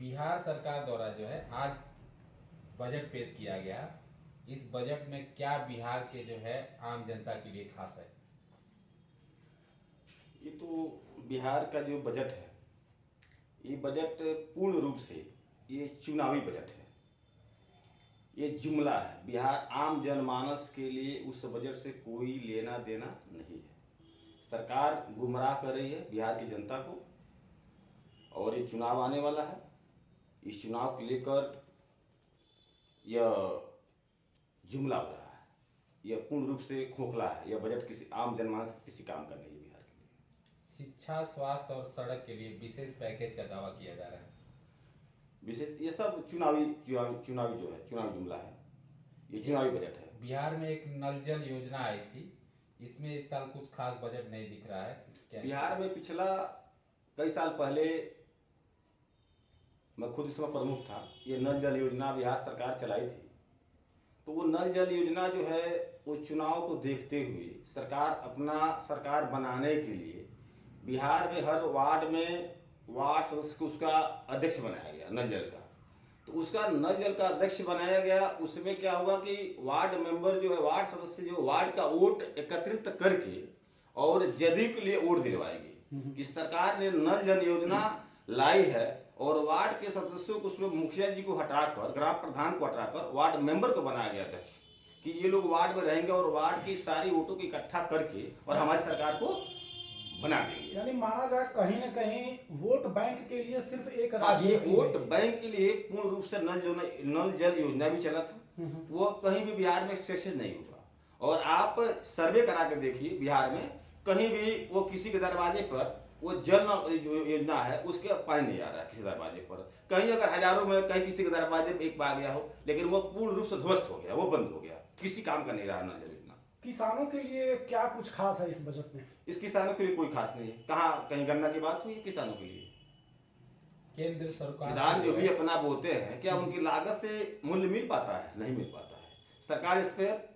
बिहार सरकार द्वारा जो है आज बजट पेश किया गया। इस बजट में क्या बिहार के जो है आम जनता के लिए खास है? ये तो बिहार का जो बजट है, ये बजट पूर्ण रूप से ये चुनावी बजट है। ये जुमला है। बिहार आम जनमानस के लिए उस बजट से कोई लेना देना नहीं है। सरकार गुमराह कर रही है बिहार की जनता को, और ये चुनाव आने वाला है। इस चुनाव को लेकर यह जुमला हो रहा है। यह पूर्ण रूप से खोखला है। यह बजट किसी आम जनमानस के किसी काम का नहीं है बिहार के लिए। शिक्षा, स्वास्थ्य और सड़क के लिए विशेष पैकेज का दावा किया जा रहा है। विशेष ये सब चुनावी जो है चुनावी जुमला है। ये चुनावी बजट है। बिहार में एक नल जल योजना आई थी, इसमें इस साल कुछ खास बजट नहीं दिख रहा है क्या? बिहार में पिछला कई साल पहले मैं खुद इसमें प्रमुख था। ये नल जल योजना बिहार सरकार चलाई थी। तो वो नल जल योजना जो है वो चुनाव को देखते हुए सरकार बनाने के लिए बिहार में हर वार्ड में वार्ड सदस्य को उसका अध्यक्ष बनाया गया नल जल का। तो उसका नल जल का अध्यक्ष बनाया गया। उसमें क्या हुआ कि वार्ड मेंबर जो है, वार्ड सदस्य जो वार्ड का वोट एकत्रित करके और जदयू के लिए वोट दिलवाएगी कि सरकार ने नल जल योजना लाई है, और वार्ड के सदस्यों को उसमें मुखिया जी को हटाकर, ग्राम प्रधान को हटाकर वार्ड मेंबर को बनाया गया अध्यक्ष, कि ये लोग वार्ड में रहेंगे और वार्ड की सारी वोटों को इकट्ठा करके और हमारी सरकार को बना देंगे। यानी माना जाए कहीं न कहीं वोट बैंक के लिए सिर्फ एक ये राजनीति वोट बैंक के लिए पूर्ण रूप से नल जल योजना भी चला था। वो कहीं भी बिहार में सक्सेस नहीं हुआ। और आप सर्वे करा के देखिए, बिहार में कहीं भी वो किसी के दरवाजे पर वो जल योजना है उसके पानी नहीं आ रहा है किसी दरवाजे पर। कहीं अगर हजारों में कहीं किसी के दरवाजे पर एक बार गया हो, लेकिन वो पूर्ण रूप से ध्वस्त हो गया, वो बंद हो गया, किसी काम का नहीं रहा नल जल योजना। किसानों के लिए क्या कुछ खास है इस बजट में? इस किसानों के लिए कोई खास नहीं है। कहाँ कहीं गन्ना की बात हुई है किसानों के लिए? केंद्र सरकार किसान जो भी अपना बोते हैं, क्या उनकी लागत से मूल्य मिल पाता है? नहीं मिल पाता है। सरकार इस पर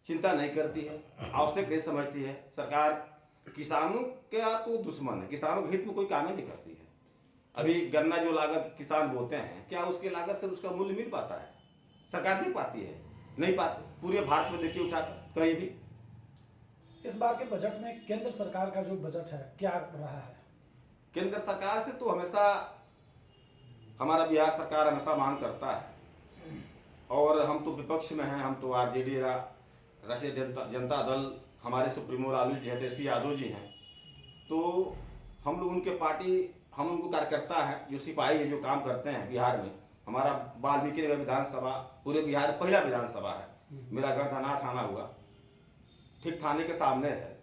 चिंता नहीं करती है, आवश्यक नहीं समझती है। सरकार किसानों के आपको दुश्मन है, किसानों के हित में कोई काम ही नहीं करती है। अभी गन्ना जो लागत किसान बोते हैं, क्या उसकी लागत से उसका मूल्य मिल पाता है? सरकार दे पाती है? नहीं पाती। पूरे भारत में देखिए उठाकर कहीं भी। इस बार के बजट में केंद्र सरकार का जो बजट है क्या रहा है? केंद्र सरकार से तो हमेशा हमारा बिहार सरकार हमेशा मांग करता है, और हम तो विपक्ष में हैं। हम तो आरजेडी राष्ट्रीय जनता दल, हमारे सुप्रीमो लालू जी हैं, तेजस्वी यादव जी हैं। तो हम लोग उनके पार्टी, हम उनको कार्यकर्ता हैं, जो सिपाही है, जो काम करते हैं बिहार में। हमारा वाल्मीकि नगर विधानसभा पूरे बिहार पहला विधानसभा है। मेरा घर धना थाना हुआ, ठीक थाने के सामने है।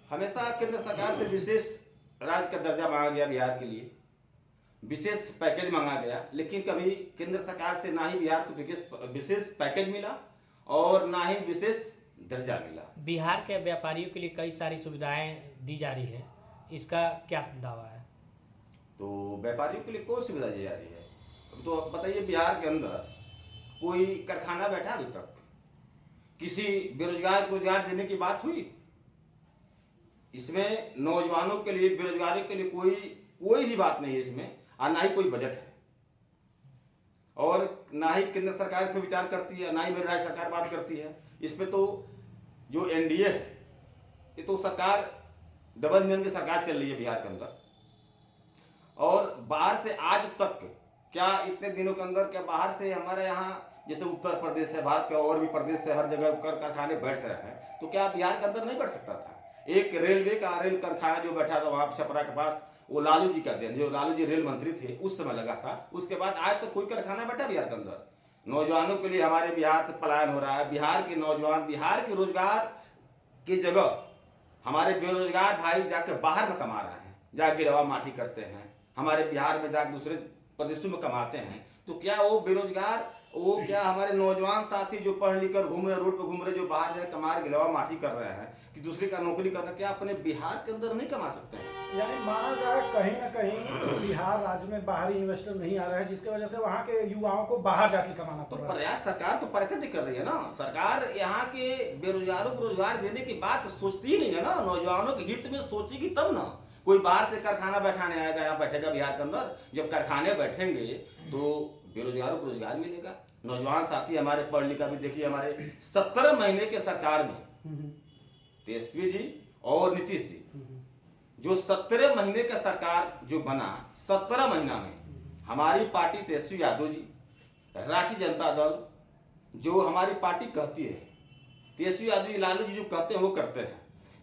हमेशा केंद्र सरकार से विशेष राज्य का दर्जा मांगा गया बिहार के लिए, विशेष पैकेज मांगा गया, लेकिन कभी केंद्र सरकार से ना ही बिहार को विशेष पैकेज मिला और ना ही विशेष दर्जा मिला। बिहार के व्यापारियों के लिए कई सारी सुविधाएं दी जा रही है, इसका क्या दावा है? तो व्यापारियों के लिए कौन सुविधा दी जा रही है? तो बताइए, बिहार के अंदर कोई कारखाना बैठा अभी तक? किसी बेरोजगार को रोजगार देने की बात हुई? इसमें नौजवानों के लिए, बेरोजगारी के लिए कोई भी बात नहीं है इसमें, और ना ही कोई बजट है, और ना ही केंद्र सरकार इस पर विचार करती है, ना ही मेरी राज्य सरकार बात करती है। इसमें तो जो एनडीए है, ये तो सरकार डबल इंजन की सरकार चल रही है बिहार के अंदर। और बाहर से आज तक, क्या इतने दिनों के अंदर, क्या बाहर से हमारे यहाँ जैसे उत्तर प्रदेश है, भारत के और भी प्रदेश से हर जगह कारखाने बैठ रहे हैं, तो क्या बिहार के अंदर नहीं बैठ सकता था? एक रेलवे का रेल कारखाना जो बैठा था वहां छपरा के पास, वो लालू जी का देन, जो लालू जी रेल मंत्री थे उस समय लगा था। उसके बाद आज तो कोई कारखाना बैठा बिहार के अंदर? नौजवानों के लिए हमारे बिहार से पलायन हो रहा है। बिहार के नौजवान बिहार के रोजगार की जगह हमारे बेरोजगार भाई जाकर बाहर में कमा रहे हैं, जाकर गिरवा माटी करते हैं, हमारे बिहार में जाकर दूसरे प्रदेशों में कमाते हैं। तो क्या वो बेरोजगार, वो क्या हमारे नौजवान साथी जो पढ़ लिख कर घूम रहे, रोड पे घूम रहे, जो बाहर जाकर कमा रहे, गिलवा माटी कर रहे हैं, कि दूसरे का नौकरी करना, क्या अपने बिहार के अंदर नहीं कमा सकते हैं? यानी माना जाए कहीं न कहीं बिहार राज्य में बाहरी इन्वेस्टर नहीं आ रहा है, जिसकी वजह से वहाँ के युवाओं को बाहर जाके कमाना पड़ रहा है। प्रयास सरकार तो प्रयत्न नहीं कर रही है ना। सरकार यहाँ के बेरोजगारों को रोजगार देने की बात सोचती ही नहीं है ना। नौजवानों के हित में सोचेगी तब ना। कोई बाहर से कारखाना बैठाने आएगा, यहाँ बैठेगा बिहार के अंदर। जब कारखाने बैठेंगे तो बेरोजगारों को रोजगार मिलेगा। नौजवान साथी हमारे पढ़ लिखा भी, देखिए हमारे 17 महीने के सरकार में तेजस्वी जी और नीतीश जी, जो 17 महीने का सरकार जो बना, 17 महीना में हमारी पार्टी तेजस्वी यादव जी, राष्ट्रीय जनता दल, जो हमारी पार्टी कहती है, तेजस्वी यादव जी, लालू जी जो कहते हैं वो करते हैं।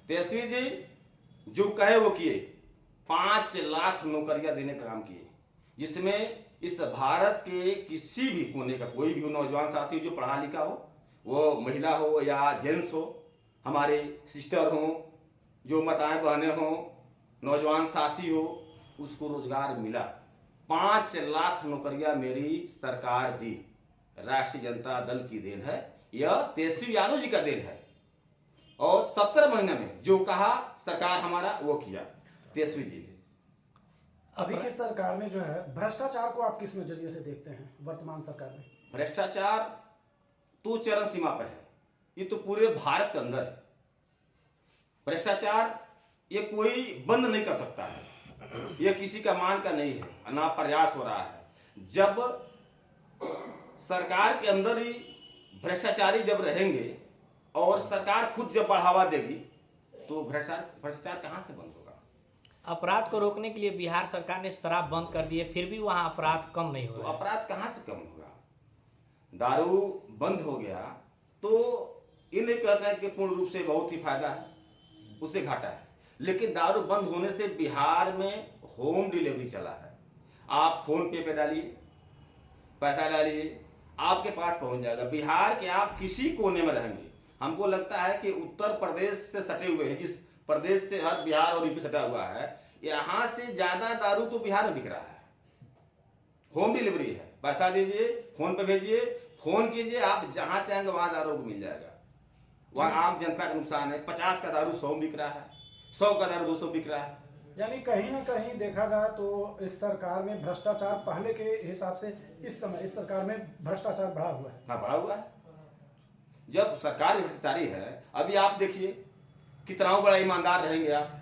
तेजस्वी जी जो कहे वो किए। 5 लाख नौकरियां देने का काम किए, जिसमें इस भारत के किसी भी कोने का कोई भी नौजवान साथी जो पढ़ा लिखा हो, वो महिला हो या जेंट्स हो, हमारे सिस्टर हो, जो माताएं बहनें हो, नौजवान साथी हो, उसको रोजगार मिला। 5 लाख नौकरियां मेरी सरकार दी। राष्ट्रीय जनता दल की देन है, यह तेजस्वी यादव जी का देन है। और 17 महीने में जो कहा सरकार हमारा वो किया तेजस्वी जी ने। अभी की सरकार में जो है भ्रष्टाचार को आप किस नजरिए से देखते हैं? वर्तमान सरकार में भ्रष्टाचार तो चरम सीमा पर है, ये तो पूरे भारत के अंदर है। भ्रष्टाचार ये कोई बंद नहीं कर सकता है, ये किसी का मान का नहीं है, ना प्रयास हो रहा है। जब सरकार के अंदर ही भ्रष्टाचारी जब रहेंगे और सरकार खुद जब बढ़ावा देगी तो भ्रष्टाचार कहाँ से बंद होगा? अपराध को रोकने के लिए बिहार सरकार ने शराब बंद कर दी है, फिर भी वहाँ अपराध कम नहीं हो तो रहा है। अपराध कहाँ से कम होगा? दारू बंद हो गया तो ये नहीं कहते हैं कि पूर्ण रूप से बहुत ही फायदा है, उससे घाटा है। लेकिन दारू बंद होने से बिहार में होम डिलीवरी चला है। आप फोन पे डालिए, पैसा डालिए, आपके पास पहुंच जाएगा। बिहार के आप किसी कोने में रहेंगे, हमको लगता है कि उत्तर प्रदेश से सटे हुए हैं, जिस प्रदेश से हर बिहार और यूपी सटा हुआ है, यहाँ से ज्यादा दारू तो बिहार में बिक रहा है। होम डिलीवरी है, पैसा दीजिए, फोन पे भेजिए, फोन कीजिए, आप जहां चाहेंगे वहां दारू को मिल जाएगा। वहां आम जनता का नुकसान है। 50 का दारू 100 बिक रहा है, 100 का दारू 200 बिक रहा है। यानी कहीं ना कहीं देखा जाए तो इस सरकार में भ्रष्टाचार पहले के हिसाब से इस समय इस सरकार में भ्रष्टाचार बढ़ा हुआ है। हाँ, बढ़ा हुआ है। जब सरकार भ्रष्टाचारी है, अभी आप देखिए कितना बड़ा ईमानदार रहेंगे आप।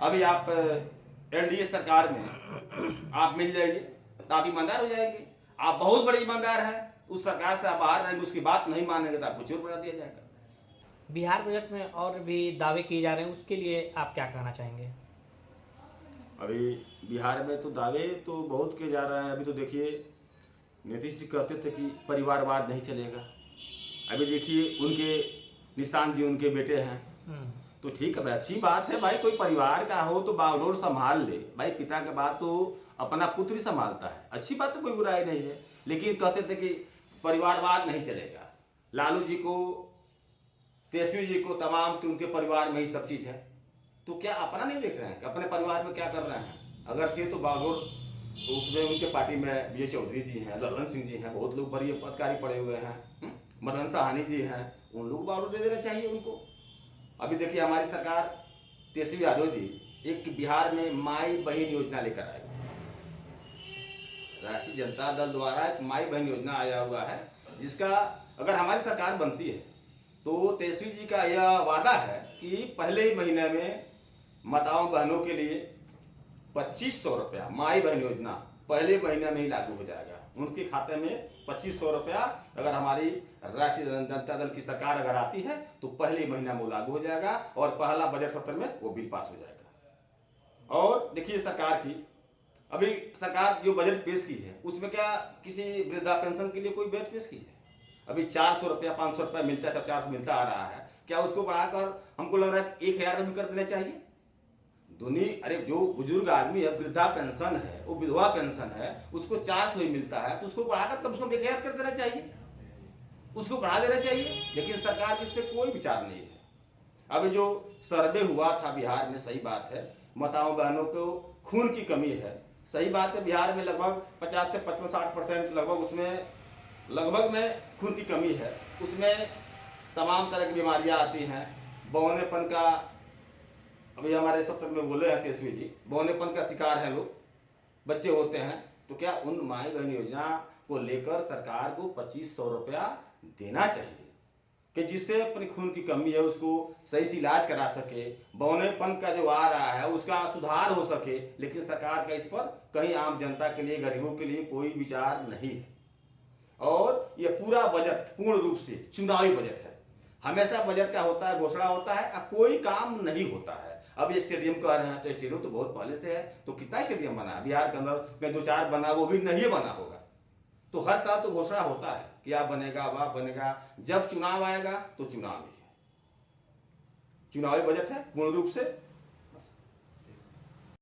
अभी आप एनडीए सरकार में आप मिल जाएंगे तो आप ईमानदार हो जाएंगे। आप बहुत बड़े ईमानदार हैं, उस सरकार से आप बाहर रहेंगे, उसकी बात नहीं मानेंगे तो आपको चोर बना दिया जाएगा। बिहार बजट में और भी दावे किए जा रहे हैं, उसके लिए आप क्या कहना चाहेंगे? अभी बिहार में तो दावे तो बहुत किए जा रहे हैं। अभी तो देखिए नीतीश जी कहते थे कि परिवारवाद नहीं चलेगा। अभी देखिए उनके निशान जी उनके बेटे हैं, तो ठीक है भाई, अच्छी बात है भाई। कोई परिवार का हो तो बागडोर संभाल ले भाई, पिता के बाद तो अपना पुत्र ही संभालता है, अच्छी बात तो कोई बुराई नहीं है। लेकिन कहते थे कि परिवारवाद नहीं चलेगा। लालू जी को, तेजस्वी जी को तमाम कि उनके परिवार में ही सब चीज़ है, तो क्या अपना नहीं देख रहे हैं कि अपने परिवार में क्या कर रहे हैं? अगर थे तो बागडोर तो उसमें उनके पार्टी में विजय चौधरी जी हैं, ललन सिंह जी हैं, बहुत लोग बड़ी पदकारी पड़े हुए हैं, मदन साहनी जी हैं, उन लोग बागडोर दे देना चाहिए उनको। अभी देखिए हमारी सरकार तेजस्वी यादव जी एक बिहार में माई बहन योजना लेकर आई। राष्ट्रीय जनता दल द्वारा एक माई बहन योजना आया हुआ है, जिसका अगर हमारी सरकार बनती है तो तेजस्वी जी का यह वादा है कि पहले ही महीने में माताओं बहनों के लिए 2500 रुपया माई बहन योजना पहले महीने में ही लागू हो जाएगा। उनके खाते में 2500 रुपया अगर हमारी राष्ट्रीय जनता दल की सरकार अगर आती है तो पहले महीना में वो लागू हो जाएगा और पहला बजट सत्र में वो बिल पास हो जाएगा। और देखिए सरकार की अभी सरकार जो बजट पेश की है उसमें क्या किसी वृद्धा पेंशन के लिए कोई बजट पेश की है? अभी 400 रुपया 500 रुपया मिलता है, 400 मिलता आ रहा है। क्या उसको बढ़ाकर हमको लग रहा है 1000 में कर देना चाहिए? अरे जो बुजुर्ग आदमी है, वृद्धा पेंशन है, वो विधवा पेंशन है, उसको 400 ही मिलता है, तो उसको बढ़ाकर कम से कम 1000 कर देना चाहिए, उसको बढ़ा देना चाहिए। लेकिन सरकार इस पर कोई विचार नहीं है। अभी जो सर्वे हुआ था बिहार में, सही बात है, माताओं बहनों को खून की कमी है, सही बात है। बिहार में लगभग 50 से 55-60% लगभग उसमें लगभग में खून की कमी है। उसमें तमाम तरह की बीमारियां आती हैं। बौनेपन का, अभी हमारे सत्र में बोले हैं तेजस्वी जी, बौनेपन का शिकार हैं लोग, बच्चे होते हैं। तो क्या उन माई बहन योजना को लेकर सरकार को 2500 रुपया देना चाहिए? कि जिससे अपनी खून की कमी है उसको सही से इलाज करा सके, बौनेपन का जो आ रहा है उसका सुधार हो सके। लेकिन सरकार का इस पर कहीं आम जनता के लिए, गरीबों के लिए कोई विचार नहीं है। और ये पूरा बजट पूर्ण रूप से चुनावी बजट है। हमेशा बजट का होता है, घोषणा होता है और कोई काम नहीं होता है। अब ये स्टेडियम कह रहे हैं तो स्टेडियम तो बहुत पहले से है, तो कितना स्टेडियम बना है बिहार के अंदर? कहीं 2-4 बना, वो भी नहीं बना होगा। तो हर साल तो घोषणा होता है कि आप बनेगा, वह बनेगा। जब चुनाव आएगा तो चुनाव ही है। चुनावी बजट है पूर्ण रूप से